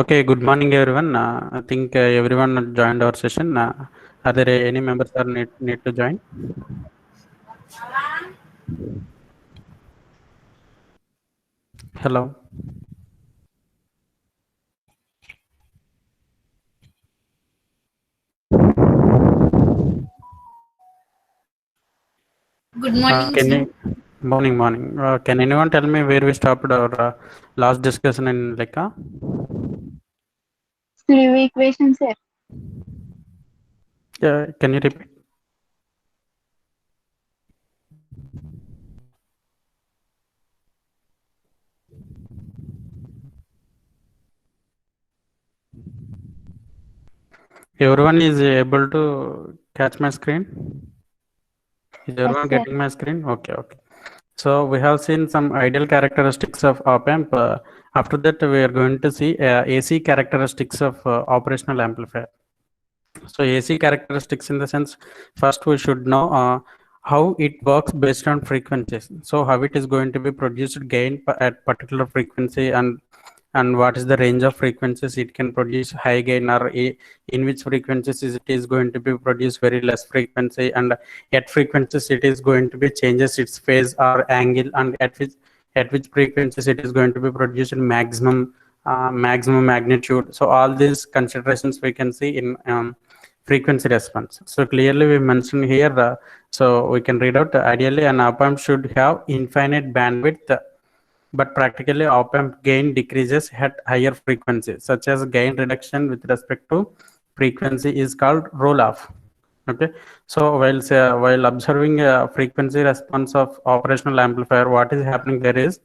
Okay, good morning everyone. I think everyone joined our session. Are there any members are need to join? Hello. Good morning, Can sir. you morning? Can anyone tell me where we stopped our last discussion in Lekka? Sleeve equation, sir. Can you repeat? Everyone is able to catch my screen? Is Yes, everyone sir. getting my screen? Okay. So we have seen some ideal characteristics of op-amp. After that, we are going to see AC characteristics of operational amplifier. So AC characteristics in the sense, first we should know how it works based on frequencies. So how it is going to be produced gain at particular frequency, and what is the range of frequencies it can produce high gain, or in which frequencies it is going to be produced very less frequency, and at frequencies it is going to be changes its phase or angle, and at which frequencies it is going to be produced in maximum magnitude. So all these considerations we can see in frequency response. So clearly we mentioned here, so we can read out, ideally an op-amp should have infinite bandwidth, but practically op-amp gain decreases at higher frequencies, such as gain reduction with respect to frequency is called roll-off. Okay, so while observing frequency response of operational amplifier, what is happening there is,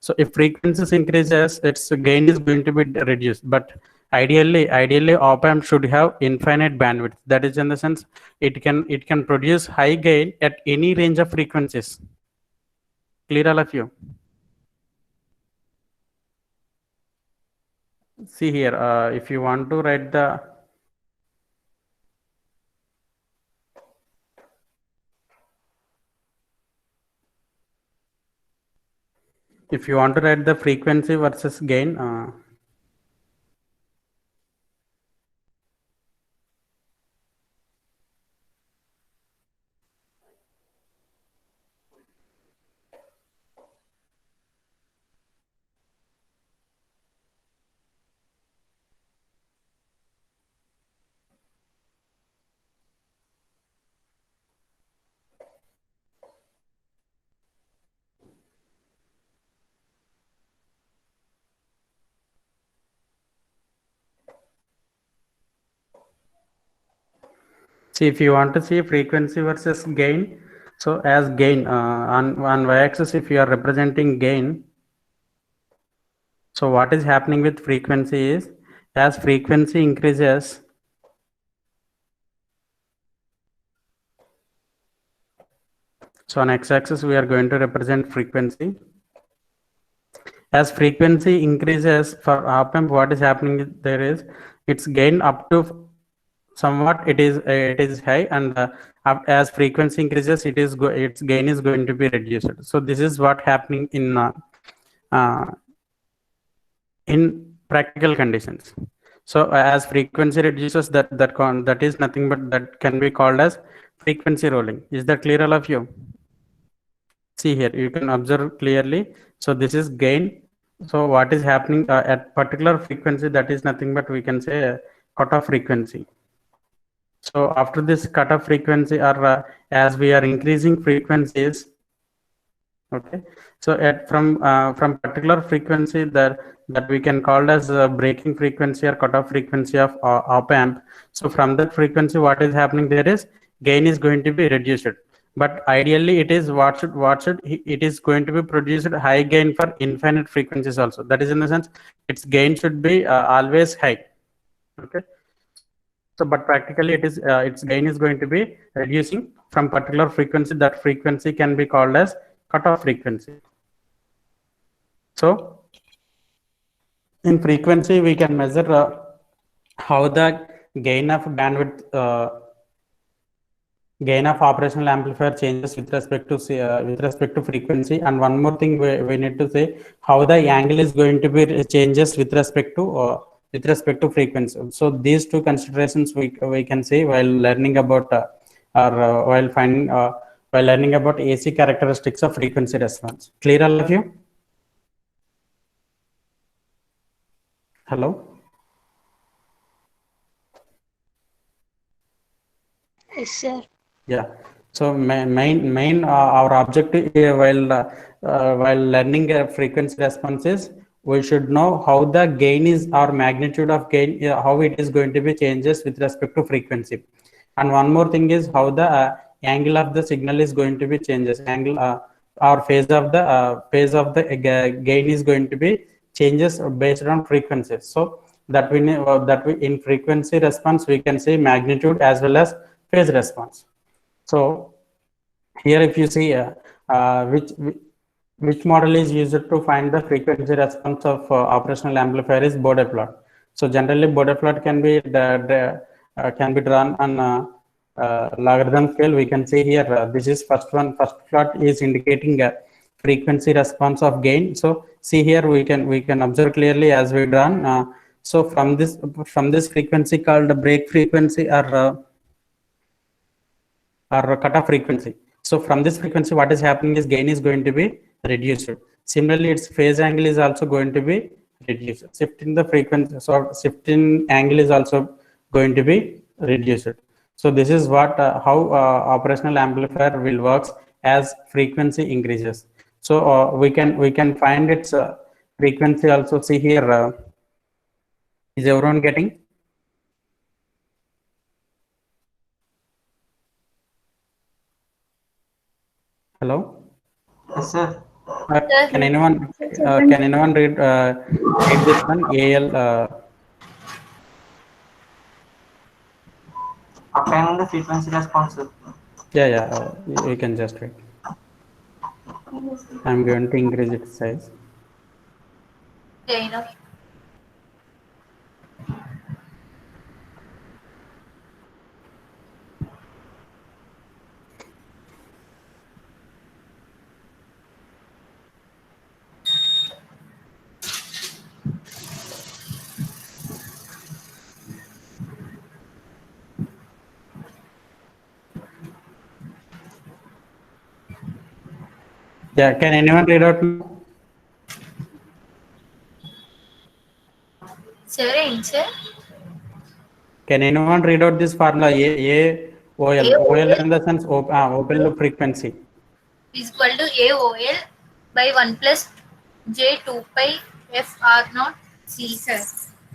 so if frequencies increases, its gain is going to be reduced, but ideally op-amp should have infinite bandwidth. That is in the sense, it can produce high gain at any range of frequencies. Clear, all of you? See here, if you want to write the frequency versus gain, see, if you want to see frequency versus gain, so as gain, on y-axis, if you are representing gain, so what is happening with frequency is, as frequency increases, so on x-axis we are going to represent frequency. As frequency increases for op-amp, what is happening there is, its gain up to somewhat it is high, and as frequency increases, its gain is going to be reduced. So this is what happening in practical conditions. So as frequency reduces, that is nothing but that can be called as frequency rolling. Is that clear, all of you? See here, you can observe clearly. So this is gain. So what is happening at particular frequency, that is nothing but we can say cutoff frequency. So after this cutoff frequency, or as we are increasing frequencies, okay, so from particular frequency that we can call as breaking frequency or cutoff frequency of op-amp. So from that frequency, what is happening there is, gain is going to be reduced, but ideally it is it is going to be produced high gain for infinite frequencies also. That is in the sense, its gain should be always high. Okay, so but practically it is its gain is going to be reducing from particular frequency. That frequency can be called as cutoff frequency. So in frequency we can measure how the gain of bandwidth, gain of operational amplifier changes with respect to frequency. And one more thing we need to say, how the angle is going to be changes with respect to with respect to frequency. So these two considerations we can see while learning about while learning about AC characteristics of frequency response. Clear, all of you? Hello? Yes, sir. Yeah. So main our objective while learning a frequency response is we should know how the gain is or magnitude of gain, how it is going to be changes with respect to frequency. And one more thing is how the angle of the signal is going to be changes. Angle or phase of the gain is going to be changes based on frequency. So that we in frequency response we can say magnitude as well as phase response. So here if you see which model is used to find the frequency response of operational amplifier is Bode plot. So generally Bode plot can be drawn on logarithm scale. We can see here this is first plot is indicating a frequency response of gain. So see here we can observe clearly as we drawn. So from this frequency called break frequency or cutoff frequency. So from this frequency, what is happening is gain is going to be reduced. Similarly, its phase angle is also going to be reduced. Shifting the frequency, so shifting angle is also going to be reduced. So this is what how operational amplifier will works as frequency increases. So we can find its frequency also. See here, is everyone getting? Hello. Yes, sir. Can anyone read this one? AL. Applying the frequency response. Yeah. You can just read. I'm going to increase its size. Yeah, enough. Yeah. Can anyone read out? Sir. Can anyone read out this formula? AOL. OL in the sense open loop frequency. Is equal to AOL by 1 plus J 2 pi FR naught C, sir.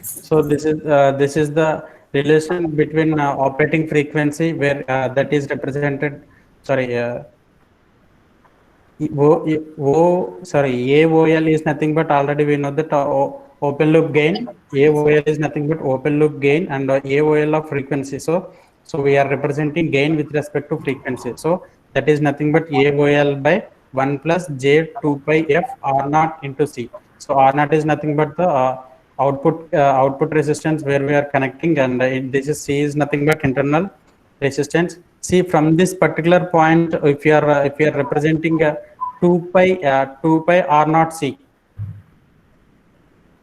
So this is the relation between operating frequency where that is represented. Sorry. AOL is nothing but already we know that open loop gain. AOL is nothing but open loop gain and AOL of frequency. So we are representing gain with respect to frequency. So that is nothing but AOL by 1 plus J 2 pi F R naught into C. So R naught is nothing but the output resistance where we are connecting, and this is C is nothing but internal resistance. See from this particular point, if you are representing 2 pi R naught C,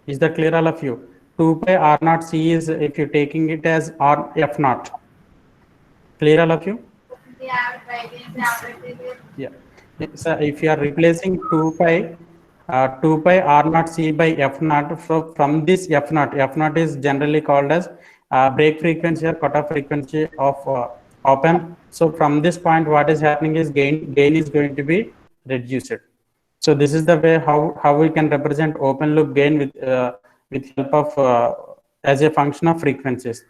is that clear, all of you? 2 pi R naught C is if you're taking it as R F naught. Clear, all of you? Yeah. So if you are replacing 2 pi R naught C by F naught, from this F naught is generally called as break frequency or cutoff frequency of op amp. So from this point, what is happening is gain is going to be reduced. So this is the way how we can represent open loop gain with help of as a function of frequencies.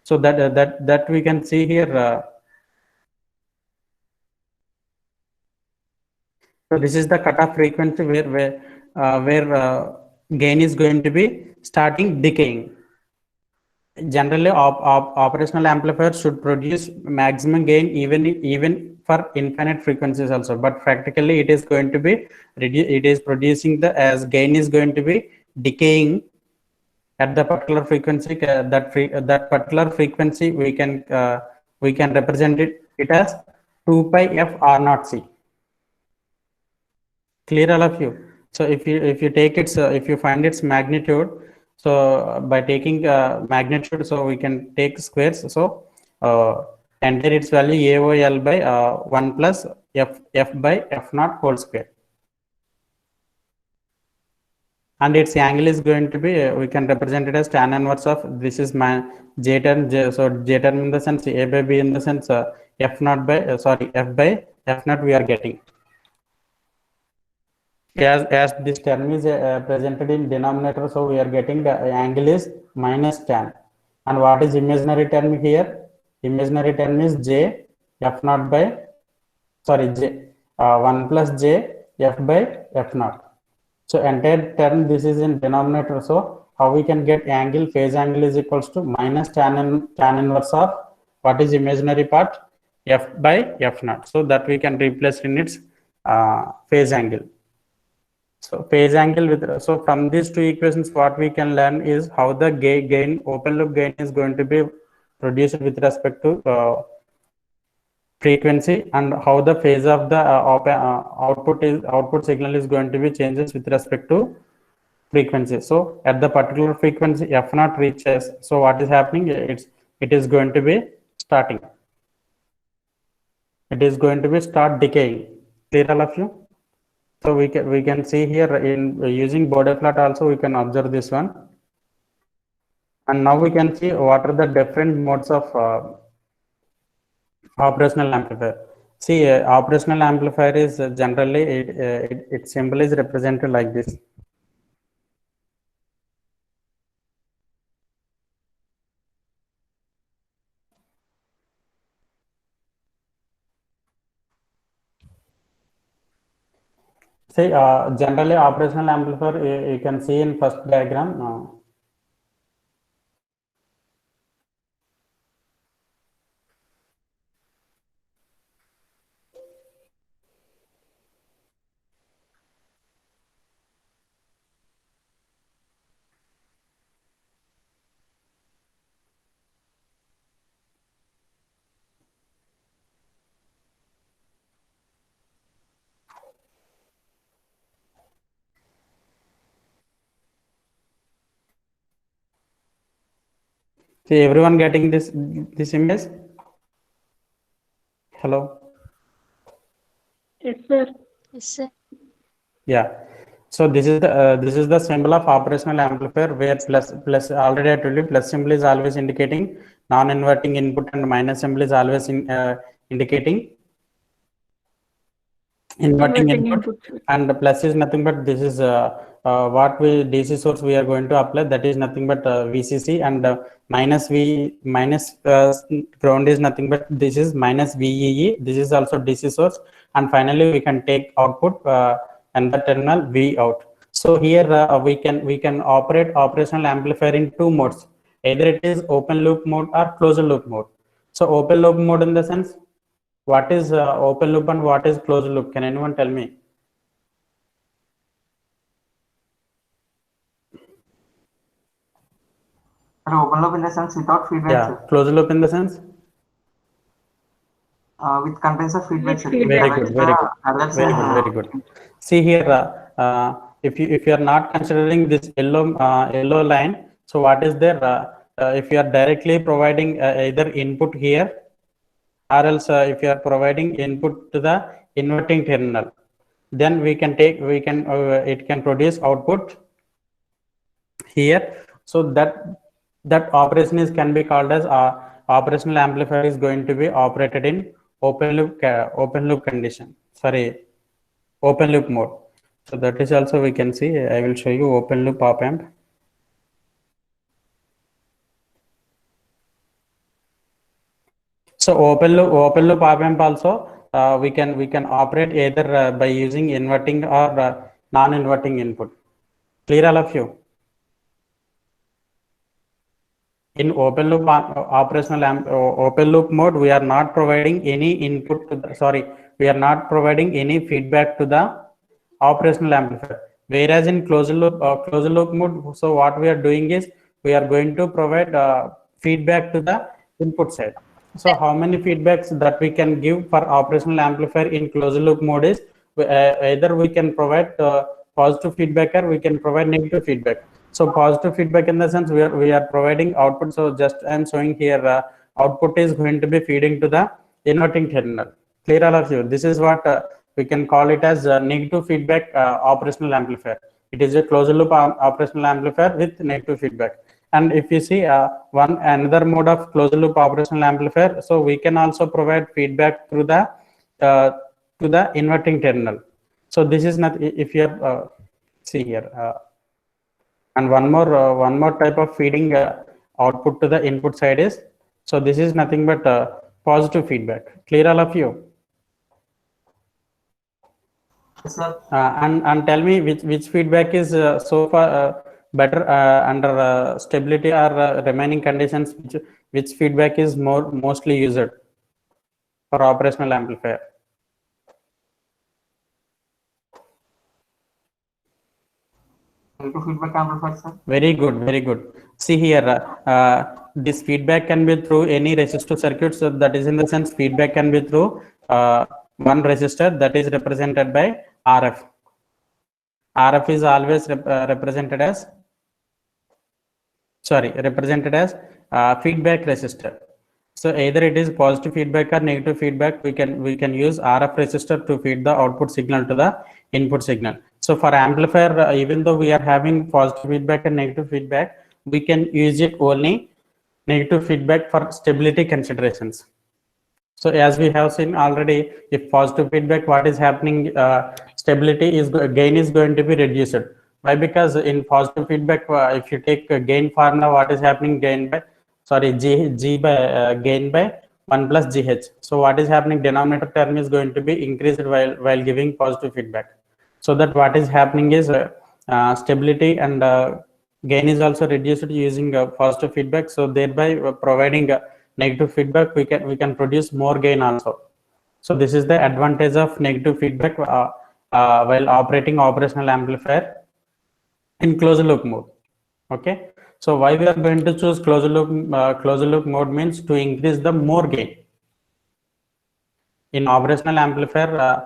So that we can see here. So this is the cutoff frequency where gain is going to be starting decaying. Generally, operational amplifiers should produce maximum gain even for infinite frequencies also. But practically, it is going to be it is producing the as gain is going to be decaying at the particular frequency. That particular frequency we can represent it as 2 pi F R naught C. Clear, all of you? So if you take its if you find its magnitude, So by taking magnitude, so we can take squares. So enter its value AOL by 1 plus f by f naught whole square. And its angle is going to be, we can represent it as tan inverse of, this is my j term, so j term in the sense a by b in the sense f naught by, f by f naught we are getting. As this term is presented in denominator, so we are getting the angle is minus tan. And what is imaginary term here? Imaginary term is j f naught by, j 1 plus j f by f naught. So entire term, this is in denominator. So how we can get angle? Phase angle is equals to minus tan inverse of what is imaginary part? F by f naught. So that we can replace in its phase angle. So phase angle with, so from these two equations, what we can learn is how the gain, open loop gain is going to be produced with respect to frequency, and how the phase of the output signal is going to be changes with respect to frequency. So at the particular frequency f naught reaches, so what is happening? It is going to be starting. It is going to be start decaying. Clear, all of you? So we can see here in using Bode plot also we can observe this one. And now we can see what are the different modes of operational amplifier. See, operational amplifier is generally its symbol is represented like this. See, generally operational amplifier you can see in first diagram. See, everyone getting this image? Hello. Yes, sir. Yes, sir. Yeah. So this is the symbol of operational amplifier, where plus already I told you, plus symbol is always indicating non-inverting input and minus symbol is always indicating inverting input, and the plus is nothing but this is what we DC source we are going to apply, that is nothing but VCC, and minus ground is nothing but this is minus VEE, this is also DC source, and finally we can take output and the terminal V out. So here we can operate operational amplifier in two modes, either it is open loop mode or closed loop mode. So open loop mode in the sense, what is open loop and what is closed loop? Can anyone tell me? Open loop in the sense without feedback. Yeah, closed loop in the sense? With contains of feedback. With feedback. Very good. See here, if you are not considering this yellow line, so what is there? If you are directly providing either input here, or else if you are providing input to the inverting terminal, then it can produce output here. So that operation can be called as operational amplifier is going to be operated in open loop condition. Open loop mode. So that is also we can see. I will show you open loop op amp. So open loop op amp also we can operate either by using inverting or non-inverting input. Clear, all of you? In open loop open loop mode, we are not providing any input to the, we are not providing any feedback to the operational amplifier. Whereas in closed loop mode, so what we are doing is we are going to provide feedback to the input side. So how many feedbacks that we can give for operational amplifier in closed loop mode is either we can provide positive feedback or we can provide negative feedback. So positive feedback in the sense we are providing output. So just I am showing here output is going to be feeding to the inverting terminal. Clear all of you? This is what we can call it as negative feedback operational amplifier. It is a closed loop operational amplifier with negative feedback. And if you see another mode of closed loop operational amplifier, so we can also provide feedback through the to the inverting terminal. So this is not, if you have see here, and one more type of feeding output to the input side is, so this is nothing but positive feedback. Clear all of you? Yes, sir. And tell me which feedback is so far better under stability or remaining conditions. Which feedback is mostly used for operational amplifier? Negative feedback amplifier, sir. Very good, very good. See here, this feedback can be through any resistor circuit. So that is in the sense feedback can be through one resistor that is represented by RF. RF is always represented as feedback resistor. So either it is positive feedback or negative feedback, we can use RF resistor to feed the output signal to the input signal. So for amplifier, even though we are having positive feedback and negative feedback, we can use it only negative feedback for stability considerations. So as we have seen already, if positive feedback, what is happening, stability is, gain is going to be reduced. Why? Because in positive feedback, if you take gain formula, what is happening, gain by gain by 1 plus GH. So what is happening, denominator term is going to be increased while giving positive feedback. So that what is happening is stability and gain is also reduced using positive feedback. So thereby providing negative feedback, we can produce more gain also. So this is the advantage of negative feedback while operating operational amplifier in closed loop mode. Okay. So why we are going to choose closed loop mode means to increase the more gain. In operational amplifier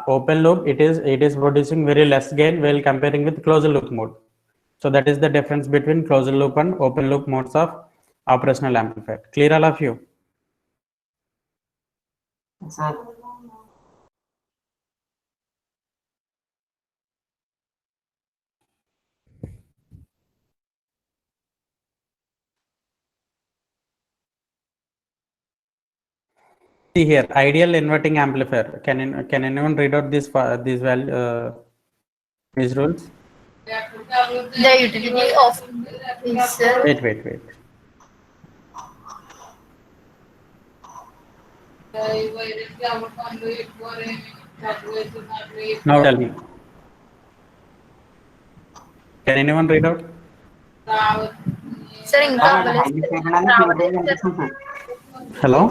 open loop, it is producing very less gain while comparing with closed loop mode. So that is the difference between closed loop and open loop modes of operational amplifier. Clear all of you? Yes, sir. See here, ideal inverting amplifier. Can anyone read out these rules? The utility of is Wait. Now tell me. Can anyone read out? sir ఇంకా highly favored అని clear గా కనిపిస్తుంది, sir. Hello?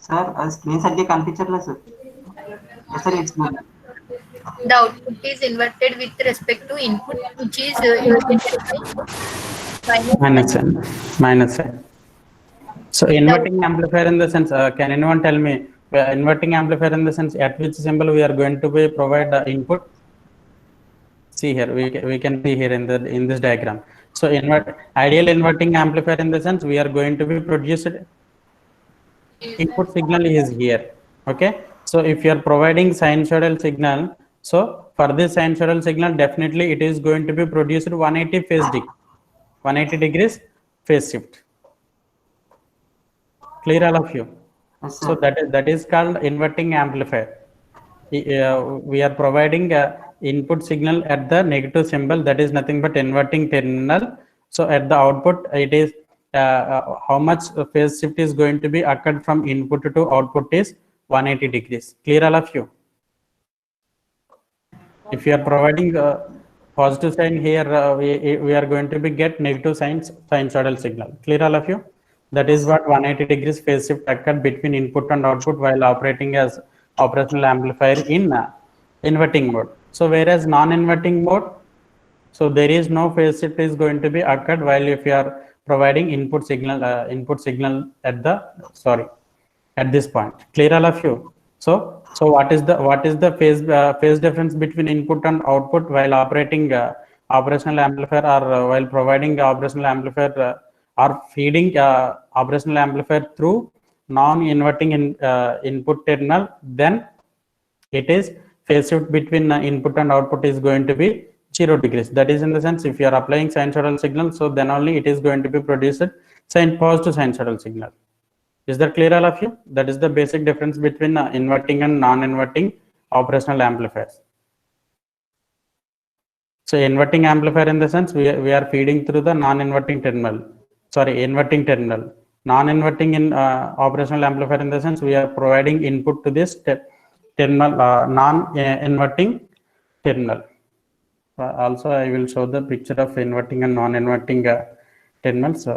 Sir అది screen సరిగ్గా కనిపించట్లేదు, sir. Yes, sir, it's good. the output is inverted with respect to input, which is inverted by Minus sign. So inverting amplifier in the sense, can anyone tell me inverting amplifier in the sense at which symbol we are going to be provide input? See here, we can see here in this diagram. So ideal inverting amplifier in the sense we are going to be produced input signal is here. Okay. So if you are providing sinusoidal signal, so for this sinusoidal signal, definitely it is going to be produced 180 degrees phase shift. Clear all of you? Yes, sir. So that is called inverting amplifier. We are providing input signal at the negative symbol, that is nothing but inverting terminal. So at the output, it is how much phase shift is going to be occurred from input to output is 180 degrees. Clear all of you? If you are providing positive sign here, we are going to be get negative sinusoidal signal. Clear all of you? That is what 180 degrees phase shift occurred between input and output while operating as operational amplifier in inverting mode. So whereas non-inverting mode, so there is no phase shift is going to be occurred while if you are providing input signal at this point. Clear all of you? So what is the phase difference between input and output while operating operational amplifier or while providing operational amplifier or feeding operational amplifier through non-inverting input terminal, then it is phase shift between input and output is going to be 0 degrees. That is in the sense, if you are applying sinusoidal signal, so then only it is going to be produced positive sinusoidal signal. Is that clear, all of you? That is the basic difference between inverting and non-inverting operational amplifiers. So inverting amplifier in the sense we are feeding through the non-inverting terminal. Sorry, inverting terminal. Non-inverting in operational amplifier in the sense we are providing input to this terminal, non-inverting terminal. Also, I will show the picture of inverting and non-inverting terminals.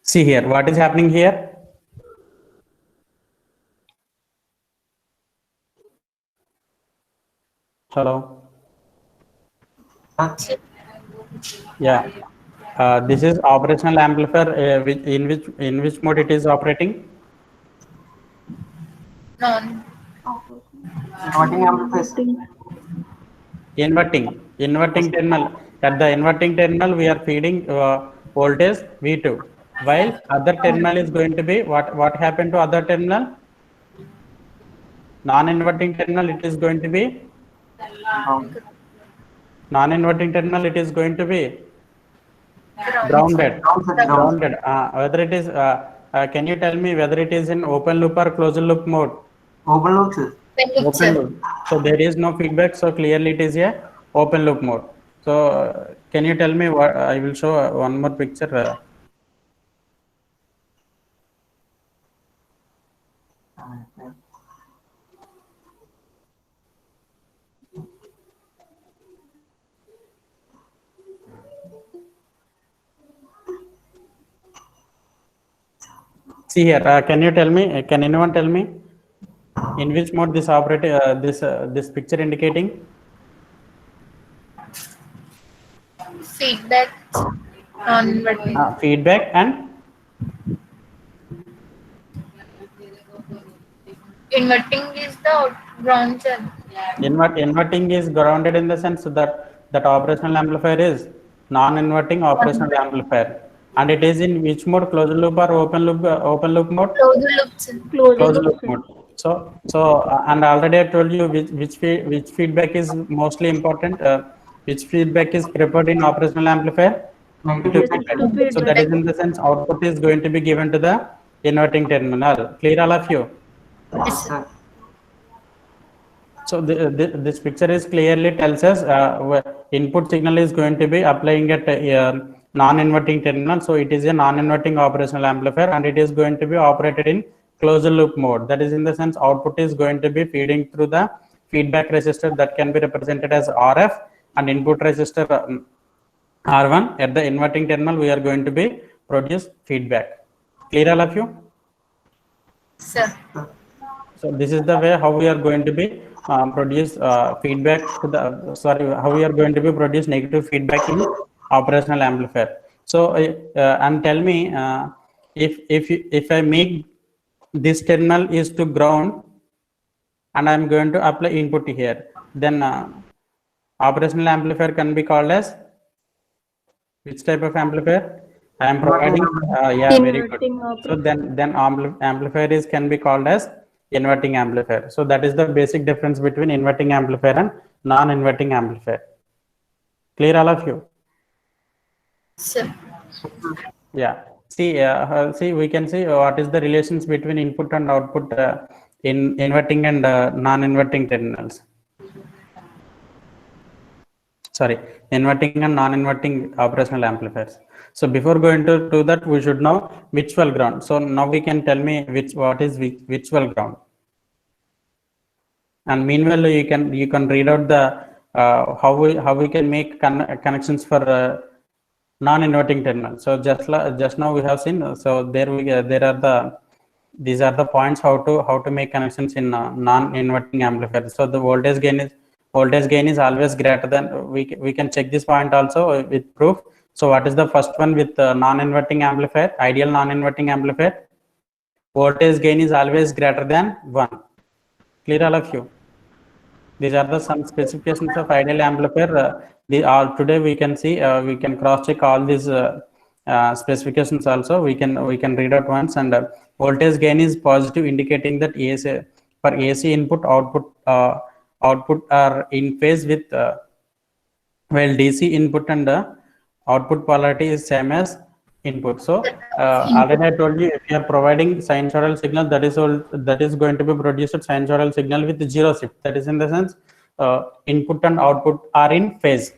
See here, what is happening here? Hello. Yeah. This is operational amplifier. In which mode it is operating? Non. Inverting amplifier. Inverting terminal. At the inverting terminal, we are feeding voltage V2. While other terminal is going to be what happened to other terminal? Non-inverting terminal, it is going to be non-inverting terminal, it is going to be grounded. Whether it is can you tell me whether it is in open loop or closed loop mode? Open loop, sir. Open loop. So there is no feedback, so clearly it is a open loop mode. So can you tell me what? I will show one more picture. See here, can you tell me, can anyone tell me in which mode this this picture indicating? Feedback, non-inverting. Feedback and Inverting is the ground channel. Inverting is grounded in the sense that operational amplifier is non-inverting operational amplifier, and it is in which mode? Closed loop or open loop mode? Closed loop mode. So and already I told you which feedback is mostly important. Which feedback is preferred in operational amplifier? Negative feedback. So that is in the sense output is going to be given to the inverting terminal. Clear, all of you? Yes, sir. So this picture is clearly tells us input signal is going to be applying at non-inverting terminal. So it is a non-inverting operational amplifier, and it is going to be operated in closed loop mode. That is in the sense output is going to be feeding through the feedback resistor that can be represented as RF, and input resistor R1. At the inverting terminal, we are going to be produce feedback. Clear, all of you? Sir. So this is the way how we are going to be produce feedback to the how we are going to be produce negative feedback in operational amplifier. So and tell me if I make this terminal is to ground and I am going to apply input here, then operational amplifier can be called as which type of amplifier? I am providing yeah, very good. So then amplifier is can be called as inverting amplifier. So that is the basic difference between inverting amplifier and non-inverting amplifier. Clear, all of you? Sir. Yeah. See, we can see what is the relations between input and output in inverting and non-inverting terminals. Sorry, inverting and non-inverting operational amplifiers. So before going to do that, we should know virtual ground. So now we can tell me what is virtual ground. And meanwhile, you can read out the how we can make connections for non-inverting terminal. So just now we have seen. So these are the points how to make connections in non-inverting amplifier. So the voltage gain is always greater than, we can check this point also with proof. So what is the first one with non-inverting amplifier, ideal non-inverting amplifier? Voltage gain is always greater than 1. Clear, all of you? These are the some specifications of ideal amplifier. Today we can see, we can cross check all these specifications also. We can read out once. And voltage gain is positive, indicating that AC, for AC input, output are in phase with, while DC input and output polarity is same as input. So already I told you, if you are providing sinusoidal signal, that is going to be produced sinusoidal signal with zero shift. That is in the sense input and output are in phase.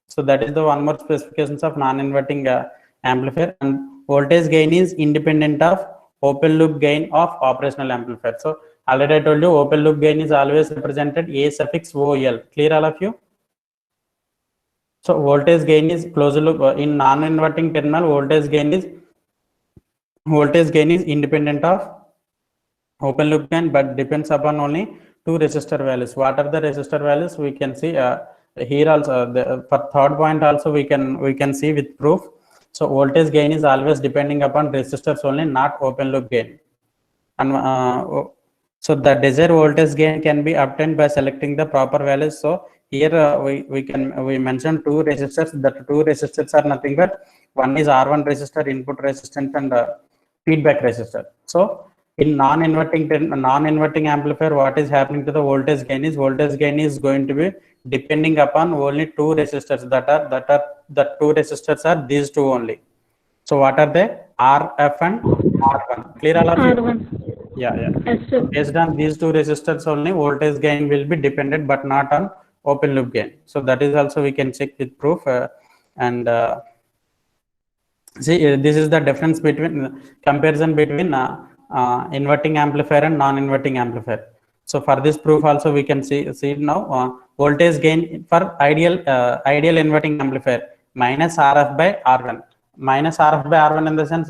So that is the one more specifications of non-inverting amplifier. And voltage gain is independent of open loop gain of operational amplifier. So already I told you, open loop gain is always represented A suffix OL. Clear all of you? So voltage gain is closed loop in non-inverting terminal. Voltage gain is independent of open loop gain, but depends upon only two resistor values. What are the resistor values? We can see here also. For third point also we can see with proof. So voltage gain is always depending upon resistors only, not open loop gain. And so the desired voltage gain can be obtained by selecting the proper values. So here we mentioned two resistors. That two resistors are nothing but one is R1 resistor, input resistance, and feedback resistor. So in non-inverting amplifier, what is happening to the voltage gain is going to be depending upon only two resistors. The two resistors are these two only. So what are they? RF and R1. Clear all of you? R1. Yeah. Yes, sir. Based on these two resistors only, voltage gain will be dependent, but not on open loop gain. So that is also we can check with proof. See, this is the difference between comparison between inverting amplifier and non-inverting amplifier. So for this proof also we can see now voltage gain for ideal inverting amplifier minus RF by R1. Minus RF by R1 in the sense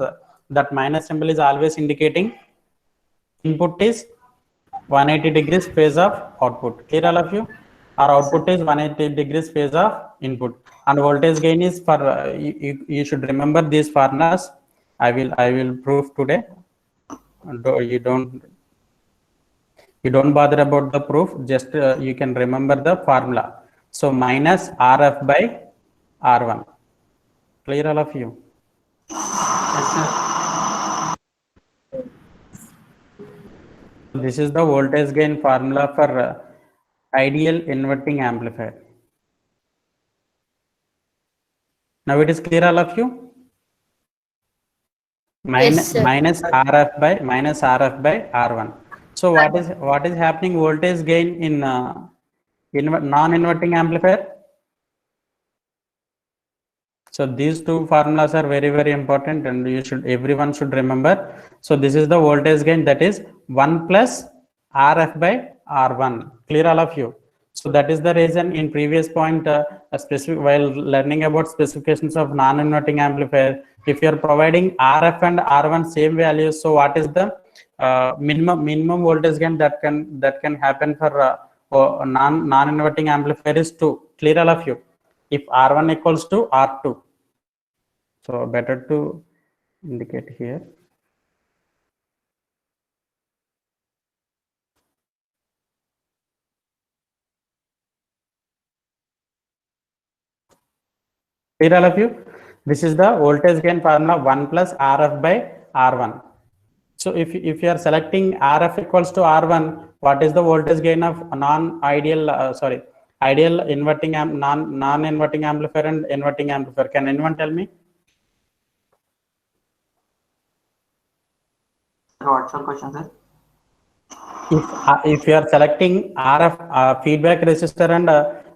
that minus symbol is always indicating input is 180 degrees phase of output. Clear all of you? Our output is 180 degrees phase of input. And voltage gain is for you should remember these formulas. I will prove today. You don't bother about the proof. Just you can remember the formula. So minus RF by R1. Clear all of you? Yes, sir. This is the voltage gain formula for ideal inverting amplifier. Now it is clear all of you? Yes, sir. Minus RF by R1. So what is happening voltage gain in non-inverting amplifier? So these two formulas are very, very important, and everyone should remember. So this is the voltage gain, that is 1 plus RF by R1. Clear all of you? So that is the reason in previous point, while learning about specifications of non-inverting amplifier, if you are providing RF and R1 same values, so what is the minimum voltage gain that can happen for non-inverting amplifier is 2. Clear all of you? If R1 equals to R2. So better to indicate here. Clear all of you? This is the voltage gain formula 1 plus RF by R1. So if you are selecting RF equals to R1, what is the voltage gain of ideal inverting non-inverting amplifier and inverting amplifier? Can anyone tell me? What's your question, sir? If you are selecting RF feedback resistor and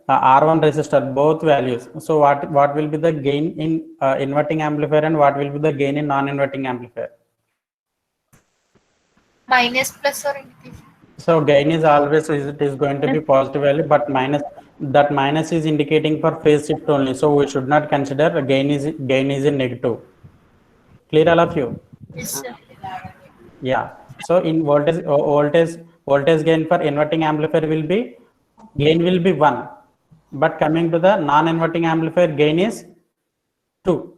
R1 resistor, both values, so what will be the gain in inverting amplifier and what will be the gain in non-inverting amplifier? Minus, plus, or increase. So gain is always it is going to be positive value, but minus is indicating for phase shift only. So we should not consider gain is in negative. Clear all of you? Yes, sir. Yeah. So in voltage gain for inverting amplifier gain will be 1, but coming to the non-inverting amplifier, gain is 2.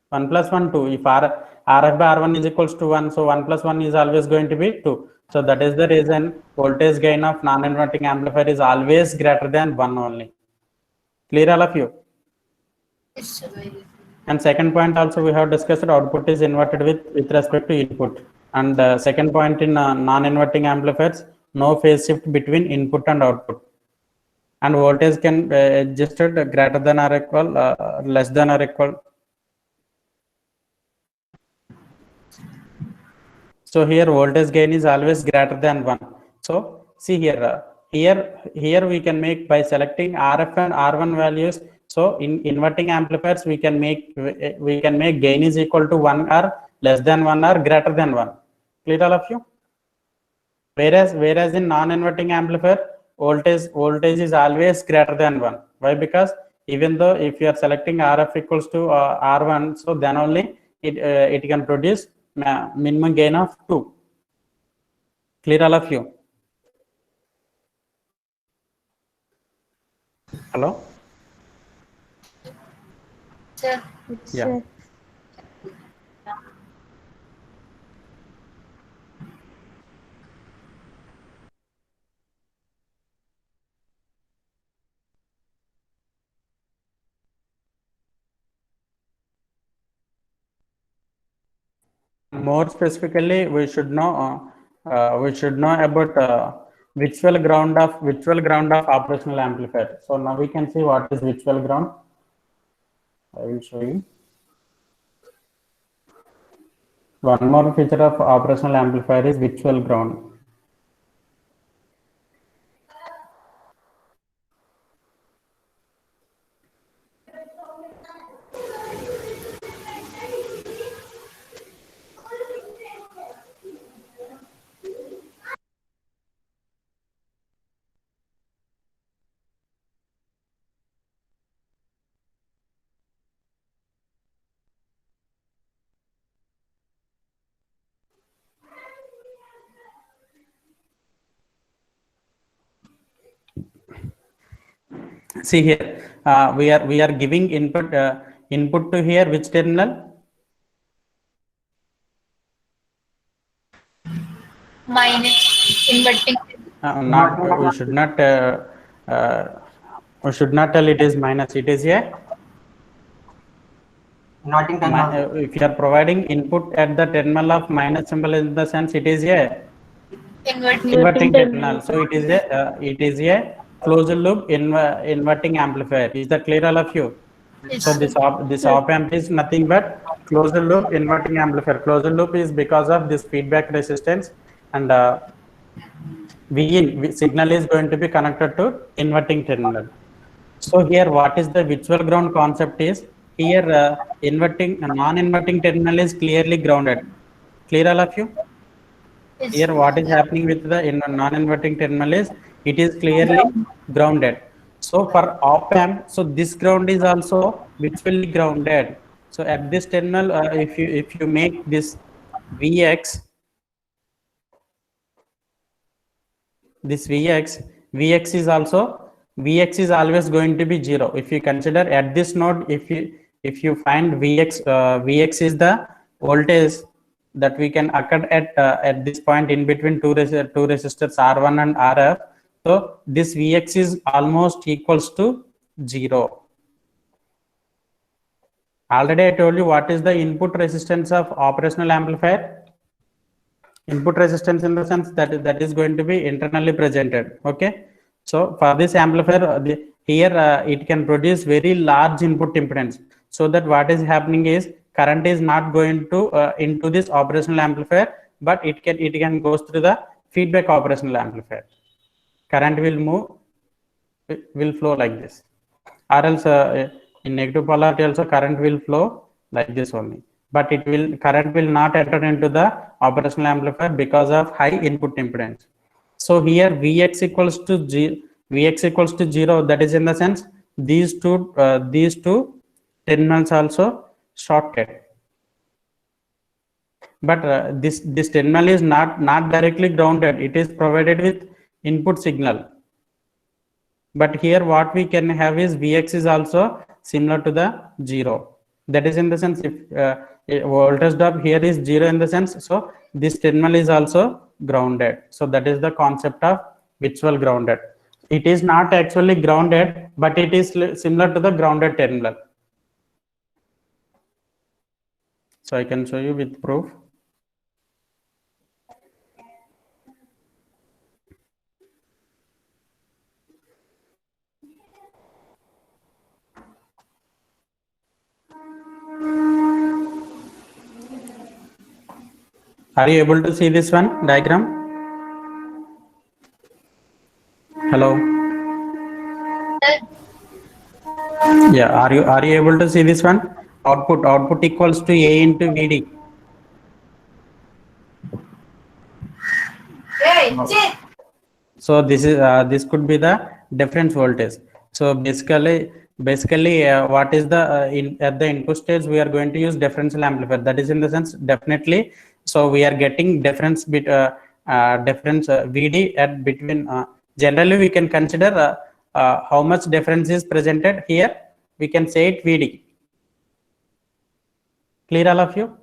1 plus 1, 2. If RF by R1 is equals to 1, so 1 plus 1 is always going to be 2. So that is the reason voltage gain of non-inverting amplifier is always greater than 1 only. Clear all of you? Yes, sir. And second point also we have discussed output is inverted with respect to input. And second point in non-inverting amplifiers, no phase shift between input and output. And voltage can adjusted greater than or equal, less than or equal. So here voltage gain is always greater than 1. So see here, here we can make by selecting RF and R1 values. So in inverting amplifiers we can make gain is equal to 1 or less than 1 or greater than 1. Clear all of you? Whereas in non-inverting amplifier voltage is always greater than 1. Why? Because even though if you are selecting RF equals to R1, so then only it can produce minimum gain of 2. Clear all of you? Hello? Sir. Yeah. More specifically, we should know about virtual ground of operational amplifier. So now we can see what is virtual ground. I will show you. One more feature of operational amplifier is virtual ground. See here, we are giving input to here which terminal? Minus inverting. We should not tell it is minus. It is a Inverting terminal. if you are providing input at the terminal of minus symbol, in the sense it is a inverting terminal. So it is a closed loop inverting amplifier. Is that clear, all of you? Yes, So sir. this op amp is nothing but closed loop inverting amplifier. Closed loop is because of this feedback resistance, and signal is going to be connected to inverting terminal. So here what is the virtual ground concept is, here non-inverting terminal is clearly grounded. Clear, all of you? Yes, Here sir. what is happening with the non-inverting terminal is it is clearly grounded. So for op amp, so this ground is also virtually grounded. So at this terminal, if you make this Vx, this Vx is always going to be 0. If you consider at this node, if you find Vx is the voltage that we can occur at this point in between two resistors R1 and Rf. So this Vx is almost equals to 0. Already I told you what is the input resistance of operational amplifier. Input resistance in the sense that is going to be internally presented. Okay, so for this amplifier, here it can produce very large input impedance, so that what is happening is current is not going to into this operational amplifier, but it can goes through the feedback operational amplifier. Current will flow like this, or else in negative polarity also current will flow like this only, but current will not enter into the operational amplifier because of high input impedance. So here Vx equals to 0, that is in the sense these two terminals also shorted, but this terminal is not directly grounded, it is provided with input signal. But here what we can have is Vx is also similar to the 0. That is in the sense if a voltage drop here is 0 in the sense, so this terminal is also grounded. So that is the concept of virtual grounded. It is not actually grounded, but it is similar to the grounded terminal. So I can show you with proof. Are you able to see this one diagram? Hello. Yeah, are you able to see this one? Output equals to A into VD. So this is this could be the difference voltage. So basically what is the at the input stage we are going to use differential amplifier. That is in the sense definitely. So we are getting difference difference VD at between. Generally we can consider how much difference is presented here. We can say it VD. Clear all of you?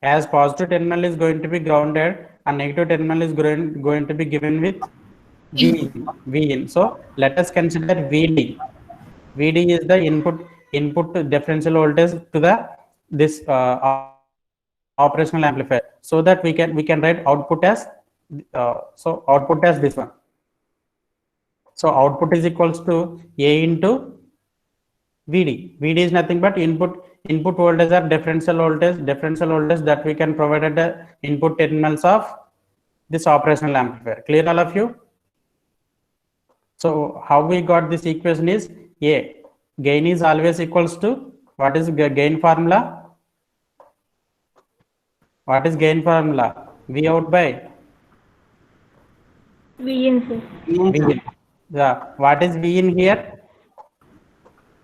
As positive terminal is going to be grounded and negative terminal is going to be given with V in. So let us consider VD. VD is the input differential voltage to the this operational amplifier. So that we can write output as so output as this one. So output is equals to A into VD. VD is nothing but input voltage or differential voltage that we can provide at the input terminals of this operational amplifier. Clear all of you? So how we got this equation is A. Gain is always equals to, what is gain formula? What is gain formula? V out by V in, sir. V in. Yeah. What is V in here?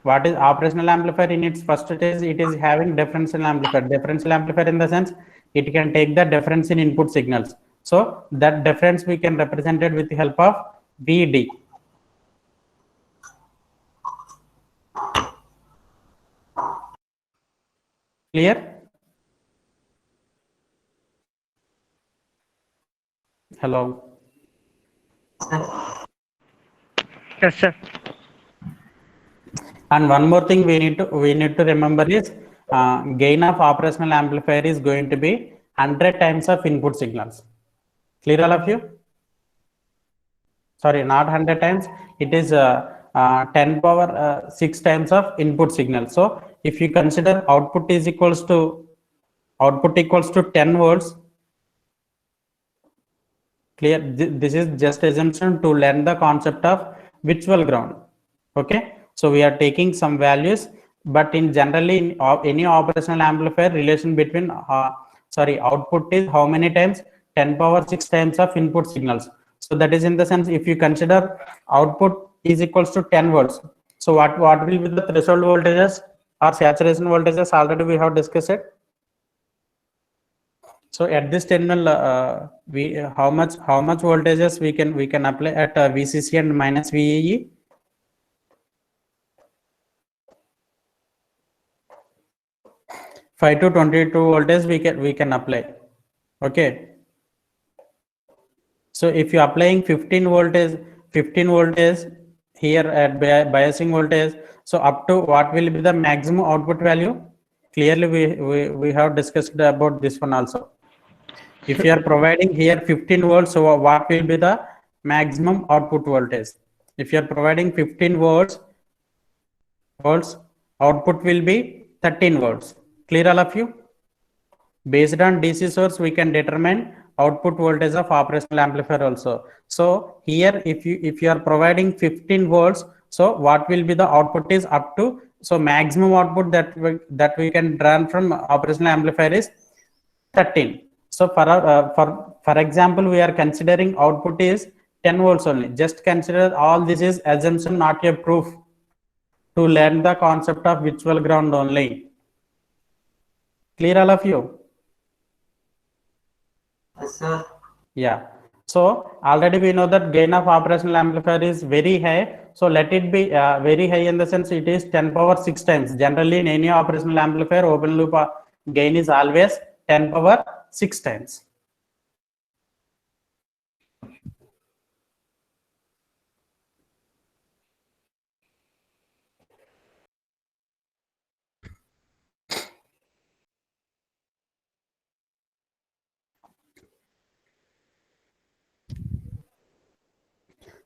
What is operational amplifier in its first stage? It is having differential amplifier. Differential amplifier in the sense it can take the difference in input signals. So that difference we can represent it with the help of VD. Clear? Hello. Yes, sir. And one more thing we need to remember is gain of operational amplifier is going to be 100 times of input signals. Clear all of you? Sorry, not 100 times. It is 10 power 6 times of input signal. So if you consider output equals to 10 volts. Clear? This is just assumption to learn the concept of virtual ground. Okay. So we are taking some values, but in generally in any operational amplifier relation between output is how many times? 10 power 6 times of input signals. So that is in the sense if you consider output is equals to 10 volts. So what will be the threshold voltages or saturation voltages? Already we have discussed it. So at this terminal, we how much voltages we can apply at VCC and minus VEE? (5 to 22 voltage we can apply. Okay. So if you applying 15 voltage here at biasing voltage, so up to what will be the maximum output value? Clearly we have discussed about this one also. If you are providing here 15 volts, so what will be the maximum output voltage? If you are providing 15 volts, output will be 13 volts. Clear all of you? Based on DC source, we can determine output voltage of operational amplifier also. So here, if you are providing 15 volts, so what will be the output is up to? So maximum output that we can run from operational amplifier is 13. So for example, we are considering output is 10 volts only. Just consider all this is assumption, not a proof, to learn the concept of virtual ground only. Clear all of you? Yes, sir. Yeah. So already we know that gain of operational amplifier is very high. So let it be very high in the sense it is 10 power 6 times. Generally in any operational amplifier, open loop gain is always 10 power 6 times.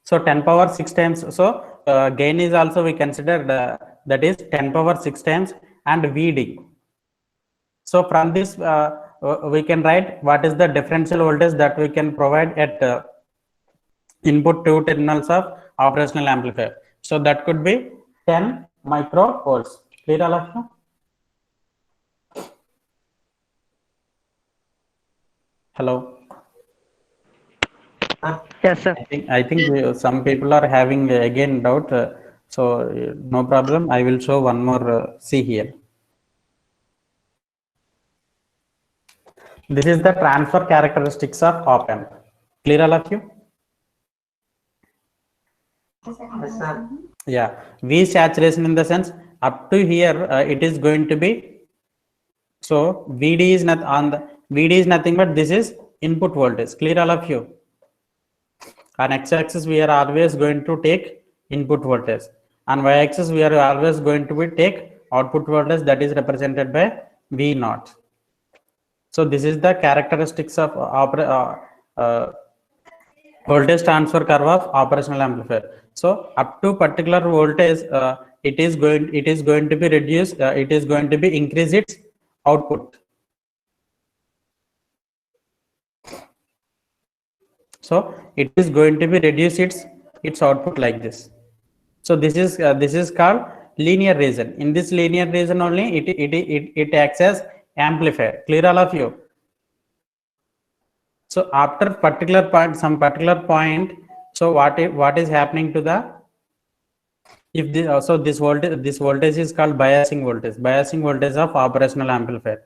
So 10 power 6 times. So gain is also we considered that is 10 power 6 times and VD. So from this we can write what is the differential voltage that we can provide at input two terminals of operational amplifier. So that could be 10 microvolts. Clear all of you? Hello. Yes, sir. I think some people are having again doubt. So no problem. I will show one more. See here. This is the transfer characteristics of op amp. Clear all of you? Yes, sir. Yeah. V saturation in the sense up to here it is going to be. So VD is not on the VD is nothing but this is input voltage. Clear all of you? On x-axis we are always going to take input voltage. On y-axis we are always going to take output voltage that is represented by V naught. So this is the characteristics of voltage transfer curve of operational amplifier. So up to particular voltage, it is going to be reduced. It is going to be increase its output. So it is going to be reduce its output like this. So this is called linear region. In this linear region only it acts as amplifier. Clear all of you? So after particular point, some particular point, so what is happening to the, if this this voltage is called biasing voltage of operational amplifier.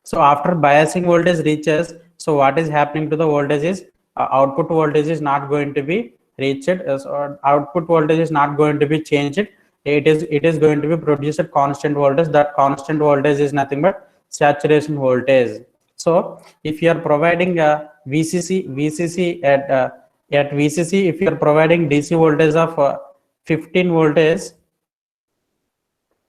So after biasing voltage reaches, so what is happening to the voltage is output voltage is not going to be reached, so output voltage is not going to be changed. It is going to be produced at constant voltage. That constant voltage is nothing but saturation voltage. So if you are providing VCC at VCC, if you are providing DC voltage of 15 voltage,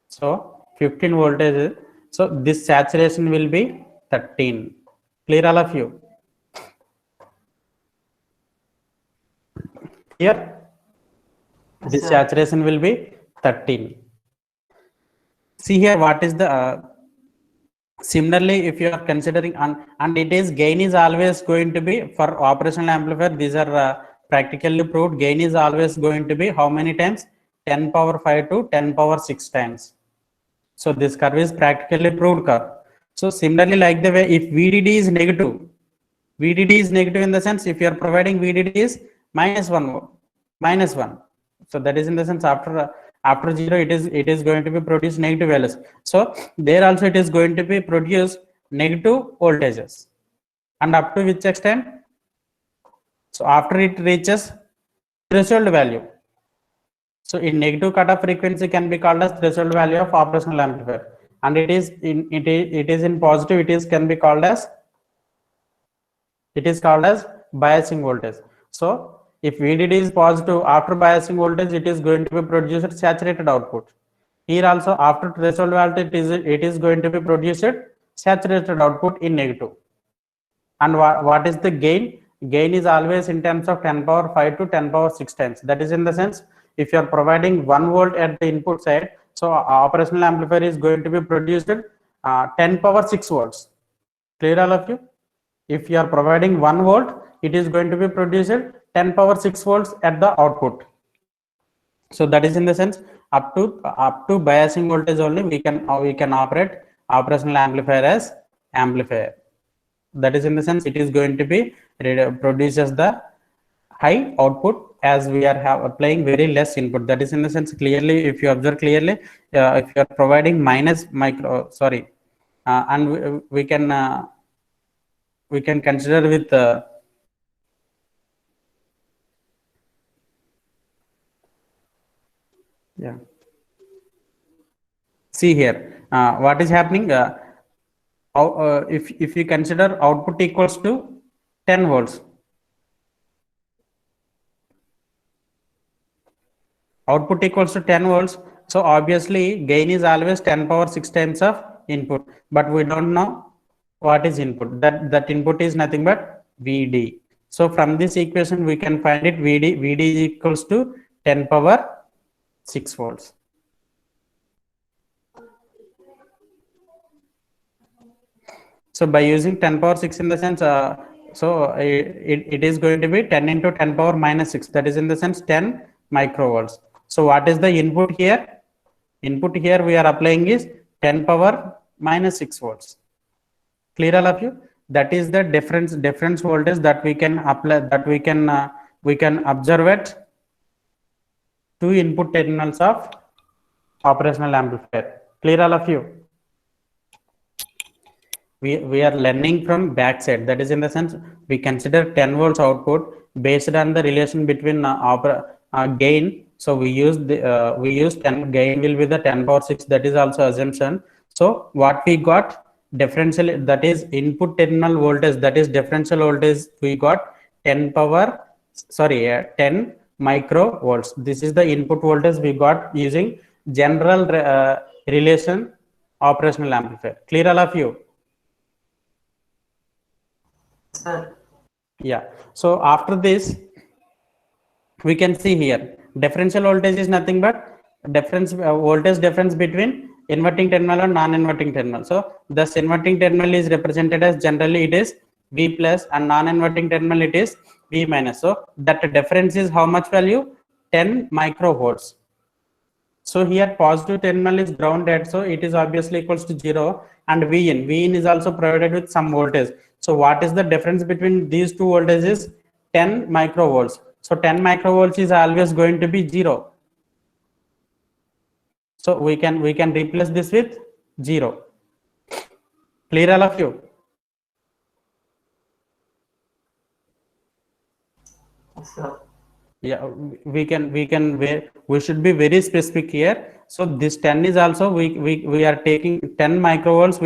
so 15 voltage, so this saturation will be 13. Clear all of you? Here, Yes, this sir. saturation will be 13. See here, what is the similarly, if you are considering and it is gain is always going to be for operational amplifier. These are practically proved. Gain is always going to be how many times? 10 power 5 to 10 power 6 times. So this curve is practically proved curve. So similarly, like the way if VDD is negative, VDD is negative in the sense if you are providing VDD is -1. So that is in the sense after 0 it is going to be produce negative values. So there also it is going to be produce negative voltages, and up to which extent? So after it reaches threshold value. So in negative cutoff frequency can be called as threshold value of operational amplifier, and it is in positive it is can be called as biasing voltage. So if VDD is positive after biasing voltage, it is going to be produced saturated output. Here also after threshold value it is going to be produced saturated output in negative. And what is the gain? Gain is always in terms of 10 power 5 to 10 power 6 times. That is in the sense if you are providing 1 volt at the input side, so operational amplifier is going to be produced 10 power 6 volts. Clear all of you? If you are providing 1 volt, it is going to be produced 10 power 6 volts at the output. So that is in the sense up to biasing voltage only we can operate operational amplifier as amplifier. That is in the sense it is going to be produces the high output as we are applying very less input. That is in the sense clearly if you observe clearly, if you are providing and we can consider with Yeah. See here, what is happening? If you consider output equals to 10 volts, output equals to 10 volts, so obviously gain is always 10 power 6 times of input, but we don't know what is input. That input is nothing but Vd. So from this equation we can find it. Vd is equals to 10 power 6 volts. So by using 10 power 6 in the sense, it is going to be 10 into 10 power minus 6, that is in the sense 10 microvolts. So what is the input here? Input here we are applying is 10 power minus 6 volts. Clear all of you? That is the difference voltage that we can apply, that we can observe at two input terminals of operational amplifier. Clear all of you? We are learning from backside, that is in the sense we consider 10 volts output based on the relation between gain. So we use 10, gain will be the 10 power 6, that is also assumption. So what we got differential, that is input terminal voltage, that is differential voltage, we got 10 microvolts. This is the input voltage we got using general relation operational amplifier. Clear all of you? Sir, Yeah. So after this, we can see here differential voltage is nothing but voltage difference between inverting terminal and non-inverting terminal. So thus inverting terminal is represented as, generally it is V plus, and non-inverting terminal it is V minus. So that difference is how much value? 10 microvolts. So here positive terminal is grounded, so it is obviously equals to 0, and Vin is also provided with some voltage. So what is the difference between these two voltages? 10 microvolts. So 10 microvolts is always going to be 0. So we can replace this with 0. Clear all of you? yes, sir. Yeah, we should be very specific here. So this 10 is also, we are taking 10 microvolts,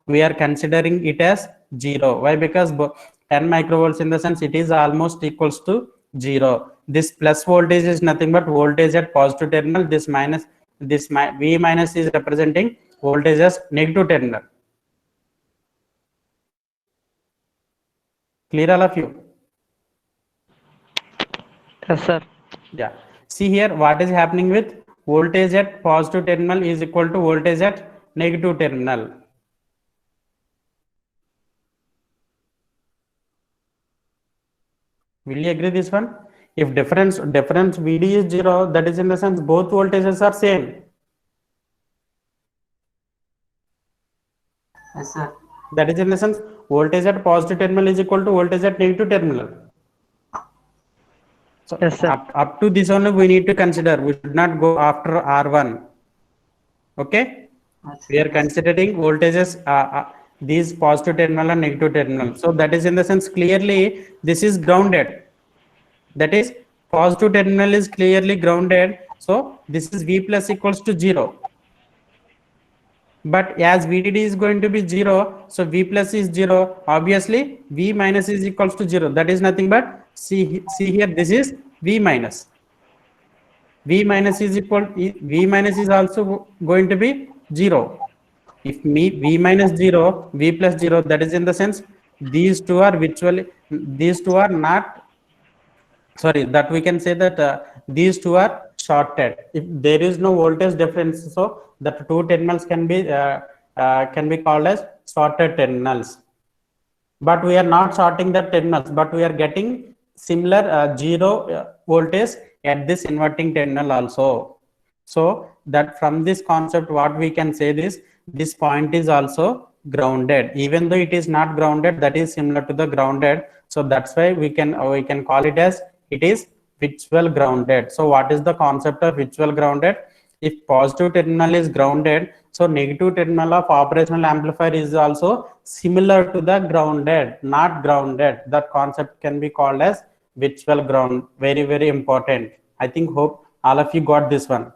we are considering it as 0. Why? Because 10 microvolts in the sense it is almost equals to 0. This plus voltage is nothing but voltage at positive terminal. This minus, V minus is representing voltage as negative terminal. Clear all of you? Yes, sir. Yeah. See here what is happening with voltage at positive terminal is equal to voltage at negative terminal. Will you agree this one? If difference Vd is 0, that is in the sense both voltages are same. Yes, sir. That is in the sense voltage at positive terminal is equal to voltage at negative terminal. So Yes, sir. up to this only we need to consider. We should not go after R1. Okay? Yes, We are considering voltages, these positive terminal and negative terminal. So that is in the sense clearly this is grounded. That is positive terminal is clearly grounded. So this is V plus equals to 0. But as VDD is going to be 0, so V plus is 0. Obviously V minus is equals to 0. That is nothing but, see here, this is V minus. V minus is V minus is also going to be 0. If V minus 0, V plus 0, that is in the sense these two are not, sorry, that we can say that these two are shorted. If there is no voltage difference, so the two terminals can be called as shorted terminals. But we are not shorting the terminals, but we are getting similar 0 voltage at this inverting terminal also. So that from this concept, what we can say this point is also grounded. Even though it is not grounded, that is similar to the grounded. So that's why we can call it as it is virtual grounded. So what is the concept of virtual grounded? If positive terminal is grounded, so negative terminal of operational amplifier is also similar to the grounded, not grounded. That concept can be called as virtual ground. Very, very important. I think, hope all of you got this one.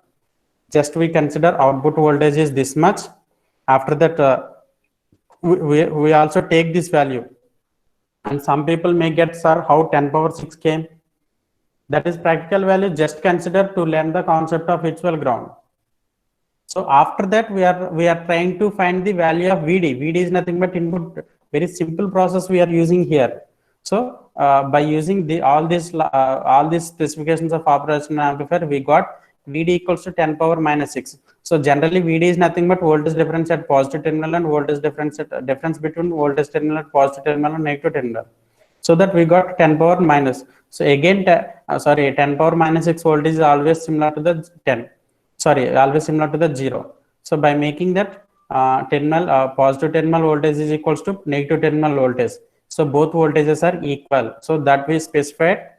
just we consider output voltage is this much. After that, we also take this value. And some people may get, sir, how 10 power 6 came? That is practical value. Just consider to learn the concept of virtual ground. So after that, we are trying to find the value of VD. VD is nothing but input. Very simple process we are using here. So by using all these specifications of operational amplifier, we got VD equals to 10 power minus 6. So generally VD is nothing but voltage difference at positive terminal and voltage difference between voltage terminal at positive terminal and negative terminal. So that we got 10 power minus. So again, 10 power minus 6 voltage is always similar to the 10. Always similar to the 0. So by making that positive terminal voltage is equals to negative terminal voltage. So both voltages are equal. So that we specified.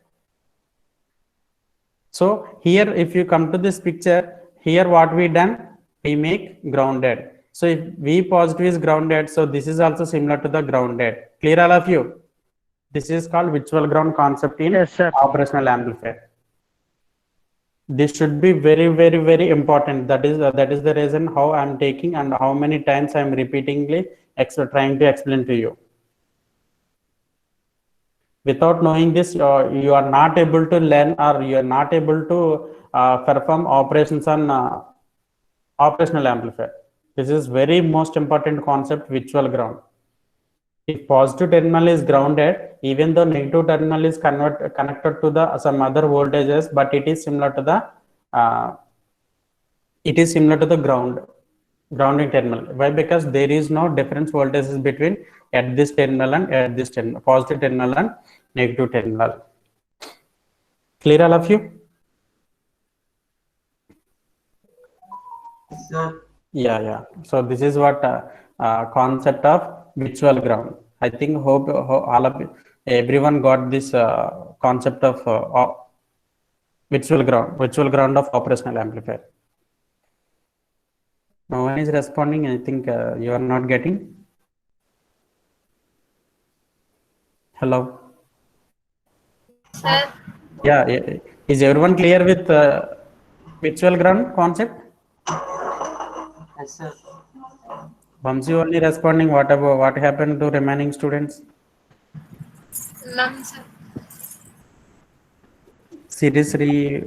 So here, if you come to this picture, here what we done, we make grounded. So if V positive is grounded, so this is also similar to the grounded. Clear all of you? This is called virtual ground concept in Yes, sir. operational amplifier. This should be very, very, very important. That is the reason how I'm taking and how many times I'm repeatedly trying to explain to you. Without knowing this, you are not able to learn, or you are not able to perform operations on operational amplifier. This is very most important concept, virtual ground. If positive terminal is grounded, even though negative terminal is connected to the some other voltages, but it is similar to the grounding terminal. Why? Because there is no difference voltages between at this terminal and at this terminal, positive terminal and negative terminal. Clear all of you? Yes, sir. Yeah. So this is what concept of virtual ground. I think hope all of everyone got this concept of virtual ground of operational amplifier. No one is responding. I think you are not getting. Hello. Sir, Yeah. Is everyone clear with virtual ground concept? Yes, sir. Vamsi only responding. What happened to remaining students? none, sir. Seriously,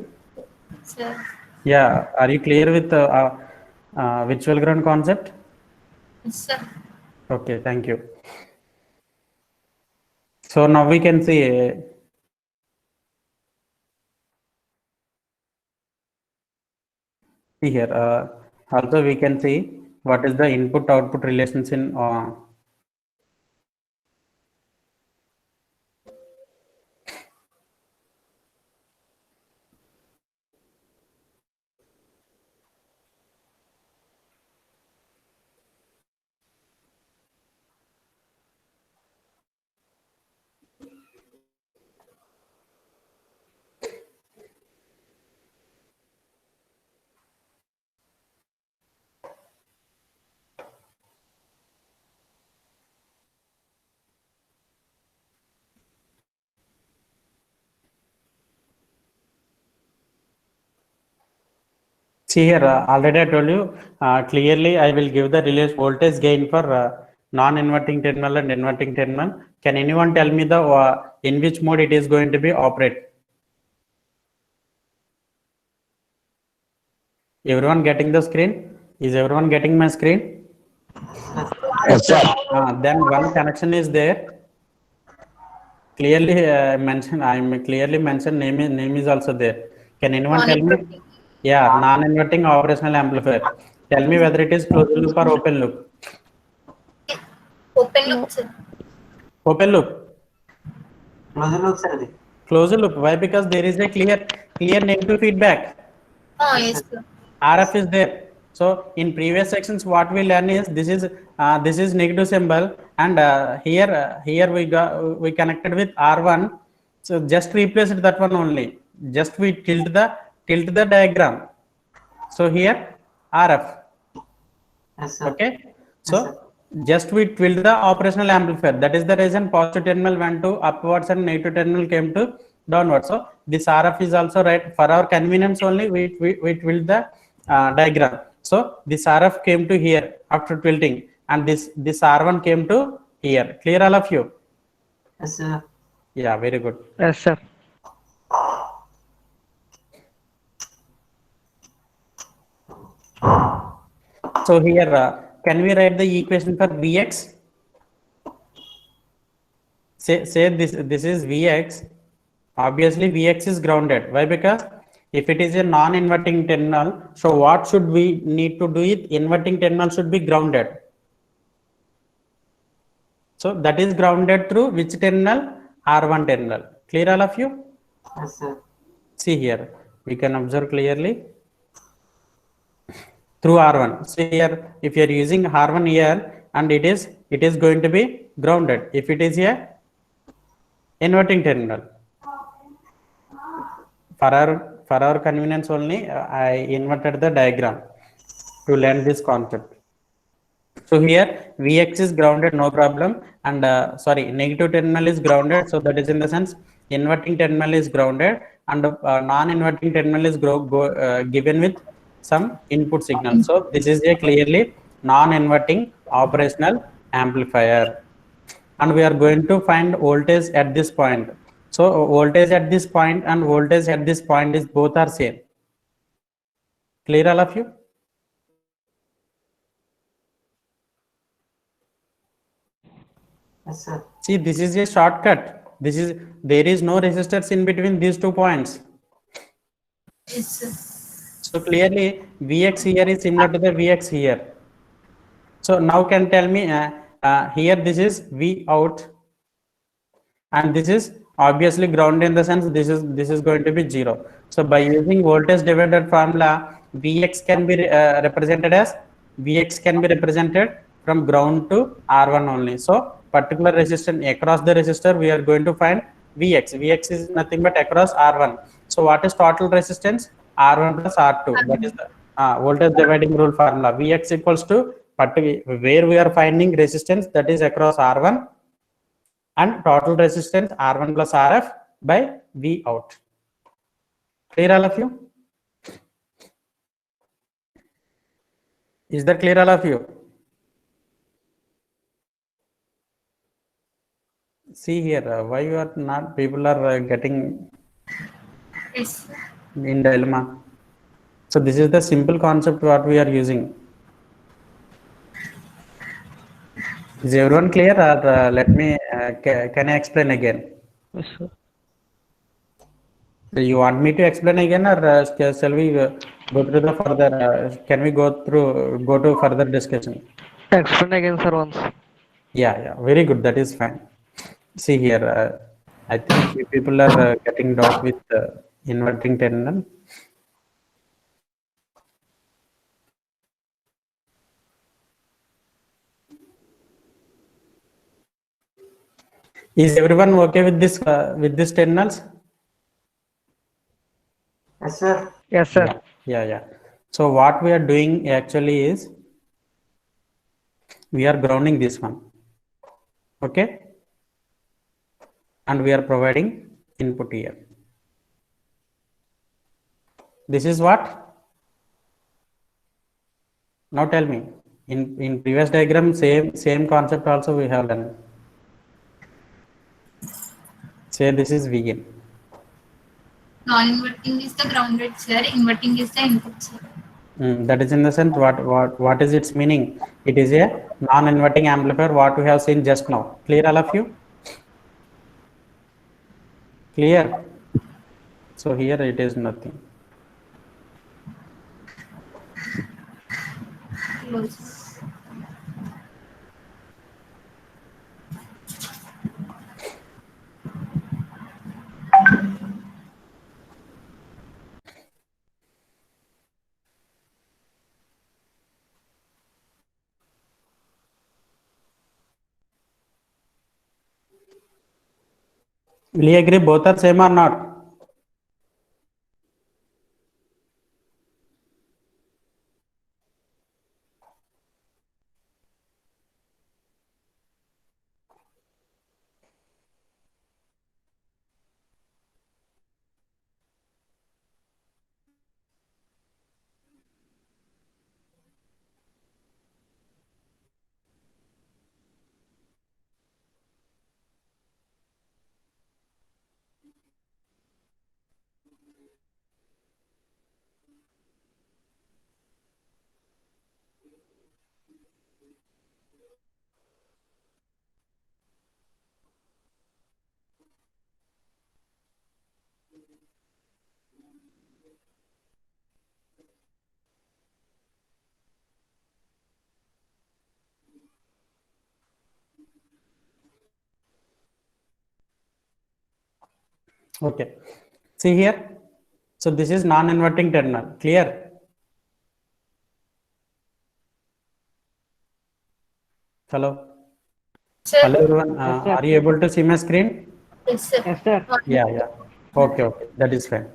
Sir, yeah. Are you clear with virtual ground concept? yes, sir. Okay, thank you. So now we can see here. Also, we can see what is the input-output relations in see here, already I told you clearly. I will give the voltage gain for non-inverting terminal and inverting terminal. Can anyone tell me the in which mode it is going to be operate? Everyone getting the screen? Is everyone getting my screen? Yes, sir. Then one connection is there. Clearly mentioned. I am clearly mentioned. Name is also there. Can anyone tell me? Yeah, non-inverting operational amplifier. Tell me whether it is closed loop or open loop. Open loop, sir. Open loop. Closed loop, sir. Closed loop. Why? Because there is a clear negative feedback. Oh, yes, sir. RF is there. So in previous sections, what we learn is this is negative symbol, and here we connected with R1. So just replace it, that one only. Just we tilt the diagram. So here RF. Yes, sir. Okay. So Yes, sir. just we tilt the operational amplifier. That is the reason positive terminal went to upwards and negative terminal came to downwards. So this RF is also right for our convenience only. We tilt the diagram. So this RF came to here after tilting, and this R1 came to here. Clear, all of you? Yes, sir. Yeah, very good. Yes, sir. So here, can we write the equation for Vx? Say this is Vx. Obviously, Vx is grounded. Why? Because if it is a non-inverting terminal, so what should we need to do it? Inverting terminal should be grounded. So that is grounded through which terminal? R1 terminal. Clear, all of you? Yes, sir. See here, we can observe clearly through R1. So here, if you are using R1 here, and it is going to be grounded. If it is a inverting terminal. For our convenience only, I inverted the diagram to learn this concept. So here Vx is grounded, no problem, and sorry, negative terminal is grounded. So that is in the sense inverting terminal is grounded, and non-inverting terminal is given with some input signal. So this is a clearly non-inverting operational amplifier, and we are going to find voltage at this point. So voltage at this point and voltage at this point is both are same. Clear, all of you? Yes, sir. See, this is a shortcut. There is no resistors in between these 2 points. Yes, sir. So clearly Vx here is similar to the Vx here. So now can tell me here this is V out, and this is obviously ground in the sense this is going to be 0. So by using voltage divider formula, Vx can be represented from ground to R1 only. So particular resistance across the resistor, we are going to find Vx. Vx is nothing but across R1. So what is total resistance? R1 plus R2. That is the voltage dividing rule formula. Vx equals to where we are finding resistance, that is across R1, and total resistance R1 plus Rf by V out. Clear, all of you? Is that clear, all of you? See here, why you are not, people are getting Yes, sir. in dilemma. So this is the simple concept what we are using. Is everyone clear, or let me, can I explain again? Yes, sir. So you want me to explain again, or shall we go through the further, can we go to further discussion? Explain again, sir, once. Yeah, very good. That is fine. See here, I think few people are getting doubt with inverting terminal. Is everyone okay with this terminals? Yes, sir. Yes, sir. Yeah. So what we are doing actually is we are grounding this one, okay, and we are providing input here. This is what? Now tell me. In previous diagram, same concept also we have done. Say this is Vn. Non-inverting is the grounded, sir. Inverting is the input, sir. That is in the sense what is its meaning? It is a non-inverting amplifier, what we have seen just now. Clear, all of you? Clear? So here it is nothing. Close. Will you agree both are same or not? Okay. See here. So this is non-inverting terminal. Clear? Hello. Sir. Hello everyone. Yes, sir. Are you able to see my screen? Yes, sir. Yes, sir. Yeah, yeah. Okay, okay. That is fine.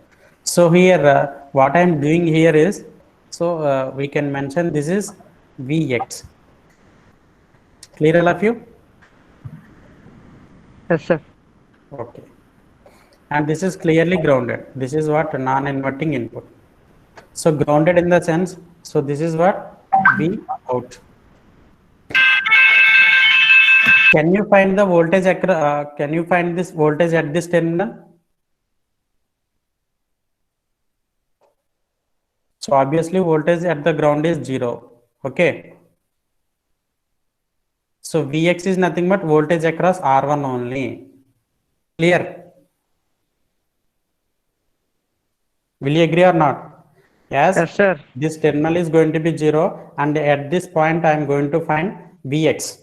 So here, what I am doing here is, so we can mention this is Vx. Clear all of you? Yes, sir. Okay. And this is clearly grounded. This is what non-inverting input. So grounded in the sense, so this is what V out. Can you find the voltage? Can you find this voltage at this terminal? So obviously voltage at the ground is 0. Okay. So Vx is nothing but voltage across R1 only. Clear? Will you agree or not? Yes. Yes, sir. This terminal is going to be 0 and at this point I am going to find Vx.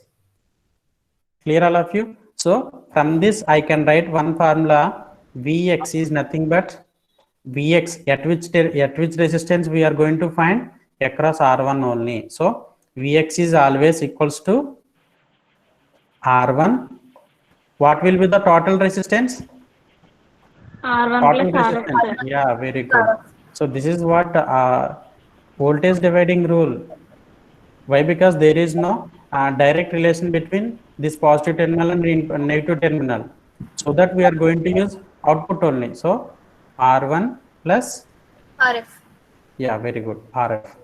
Clear all of you? So from this I can write one formula. Vx is nothing but Vx at which resistance we are going to find across R1 only. So Vx is always equals to R1. What will be the total resistance? R1 Total plus RF, resistance. sir. Yeah, very good. So this is what voltage dividing rule. Why? Because there is no direct relation between this positive terminal and negative terminal. So that we are going to use output only. So R1 plus, RF. yeah, very good, RF.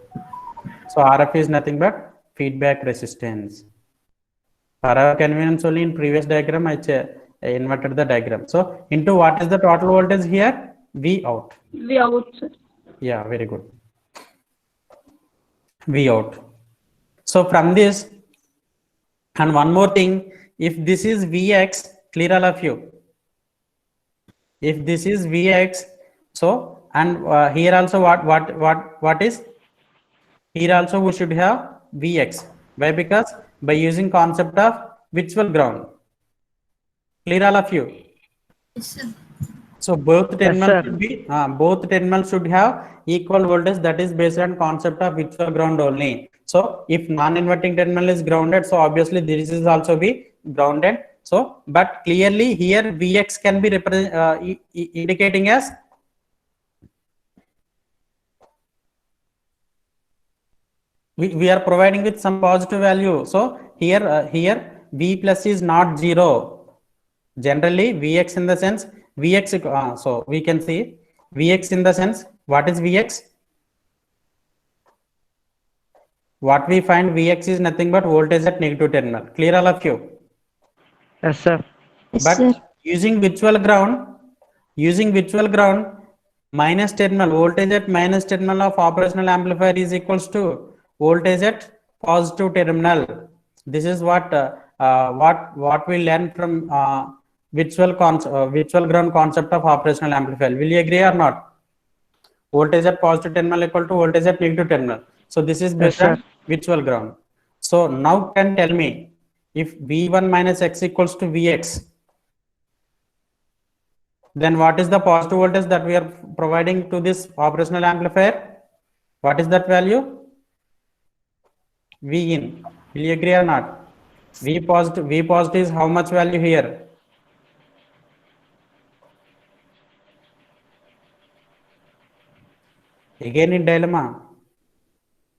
So RF is nothing but feedback resistance. For our convenience only, in previous diagram I inverted the diagram. So into what is the total voltage here? V out. V out, sir. Yeah, very good. V out. So from this, and one more thing, if this is Vx, clear all of you. If this is Vx, so and here also what is? Here also we should have Vx. Why? Because by using concept of virtual ground. Clear all of you. Yes, sir. So both terminals sir. should be both terminals should have equal voltage. That is based on concept of virtual ground only. So if non-inverting terminal is grounded, so obviously this is also be grounded. So but clearly here Vx can be indicating as we are providing with some positive value. So here V plus is not 0. Generally Vx in the sense Vx, so we can see Vx in the sense, what is Vx? What we find Vx is nothing but voltage at negative terminal. Clear all of you? Yes, sir. But using virtual ground, minus terminal, voltage at minus terminal of operational amplifier is equals to voltage at positive terminal. This is what we learn from virtual ground concept of operational amplifier. Will you agree or not? Voltage at positive terminal equal to voltage at negative terminal. So this is based Yes, on sir. virtual ground. So now can tell me if V1 minus X equals to Vx, then what is the positive voltage that we are providing to this operational amplifier? What is that value? V in. Will you agree or not? V positive is how much value here? Again in dilemma.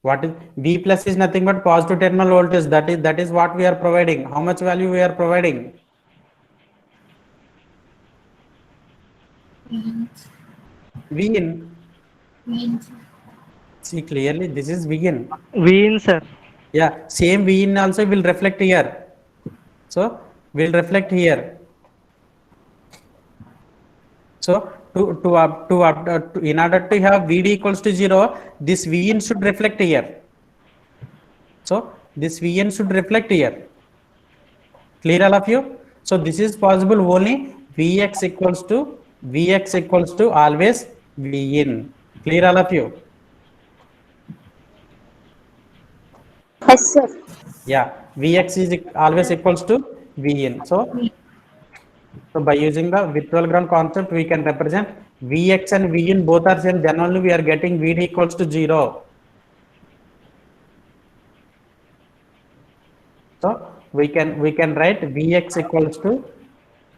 What is V plus is nothing but positive terminal voltage. That is what we are providing. How much value we are providing? V in. Means. See clearly this is V in. V in, sir. Yeah, same V in also will reflect here. So will reflect here. So in order to have Vd equals to 0, this V in should reflect here. So this V in should reflect here. Clear all of you? So this is possible only Vx equals to always V in. Clear all of you? Yes, sir. Yeah, Vx is always equals to V in. So So by using the virtual ground concept, we can represent Vx and Vin both are same. Then only we are getting Vd equals to 0. So we can write Vx equals to,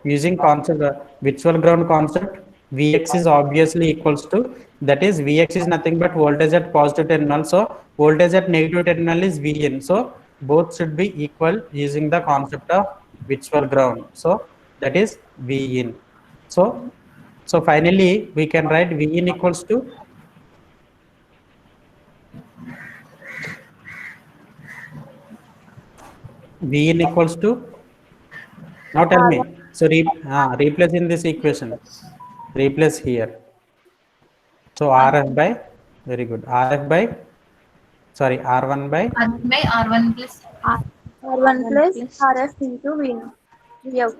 using concept virtual ground concept, Vx is obviously equals to, that is Vx is nothing but voltage at positive terminal. So voltage at negative terminal is Vin. So both should be equal using the concept of virtual ground. So that is Vin. So finally we can write Vin equals to Vin equals to, now tell me. So replace in this equation. Replace here. So RF by, very good. RF by, sorry, R1 by, R1 plus R1 plus RF into V out.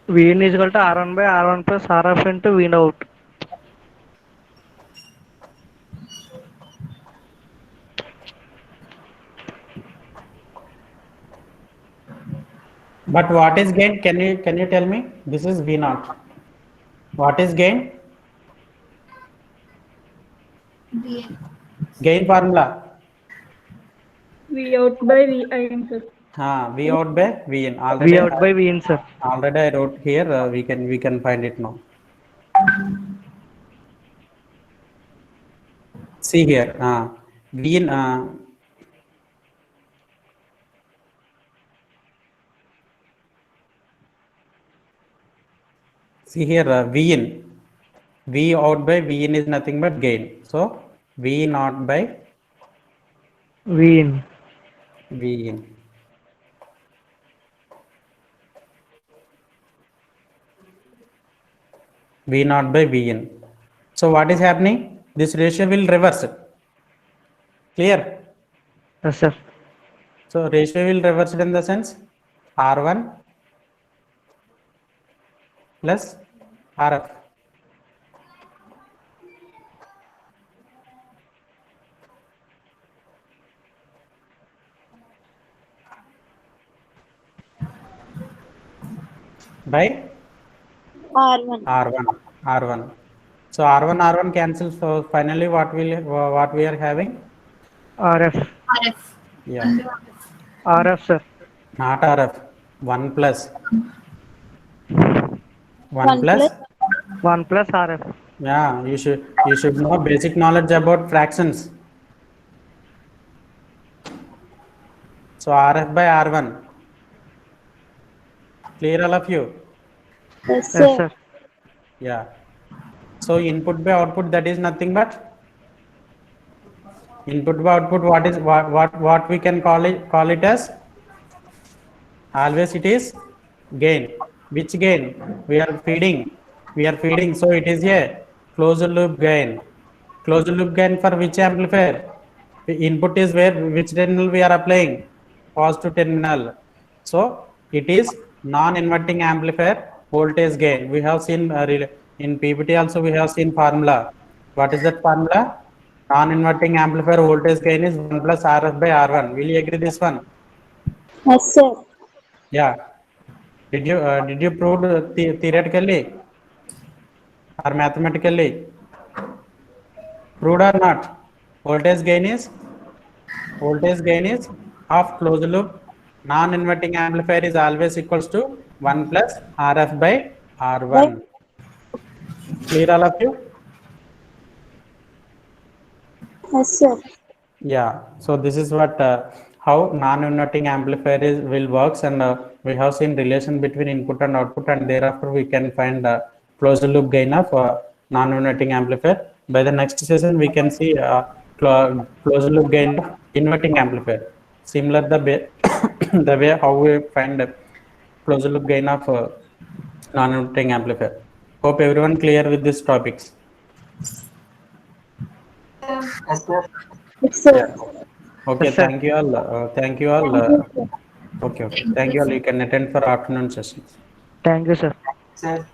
Vn is equal to R1 by R1 plus RF into V out. but what is gain? Can you tell me? This is V naught. What is gain? VN. Gain formula. V out by V in, sir. V out by Vn. V out by Vn, sir. Already I wrote here. We can find it now. See here. Vn. See here. Vn. V out by Vn is nothing but gain. So V naught by Vn. Vn. V naught by Vn. So what is happening? This ratio will reverse. Clear? Yes, sir. So ratio will reverse it in the sense R1 plus RF. By R1. R1. So R1 cancels. So finally, what we are having? RF. RF. Yeah, RF, sir. not RF. 1 plus 1 plus 1 plus RF. Yeah, you should know basic knowledge about fractions. So RF by R1. Clear all of you? Yes, Yes, sir. Yeah. So input by output, that is nothing but input by output. What we can call it as? Always it is gain. Which gain? We are feeding. So it is a closed loop gain. Closed loop gain for which amplifier? The input is where, which terminal we are applying? Positive terminal. So it is non-inverting amplifier voltage gain. We have seen in PPT also we have seen formula. What is that formula? Non-inverting amplifier voltage gain is 1 plus RF by R1. Will you agree this one? yes, sir. Yeah. Did you prove theoretically or mathematically? Proved or not? Voltage gain is of closed loop. Non-inverting amplifier is always equals to 1 plus RF by R1. Clear all of you? Yes, sir. Yeah. So this is what how non-inverting amplifier will works, and we have seen relation between input and output, and thereafter we can find closed loop gain of non-inverting amplifier. By the next session, we can see closed loop gain of inverting amplifier. Similar the way the way how we find closed loop gain of non-inverting amplifier. Hope everyone clear with these topics. Yes, sir. Yes, sir. Okay, Yes, sir. thank you all. Thank you all. Okay. Thank you all. You can attend for afternoon sessions. Thank you, sir. Sir.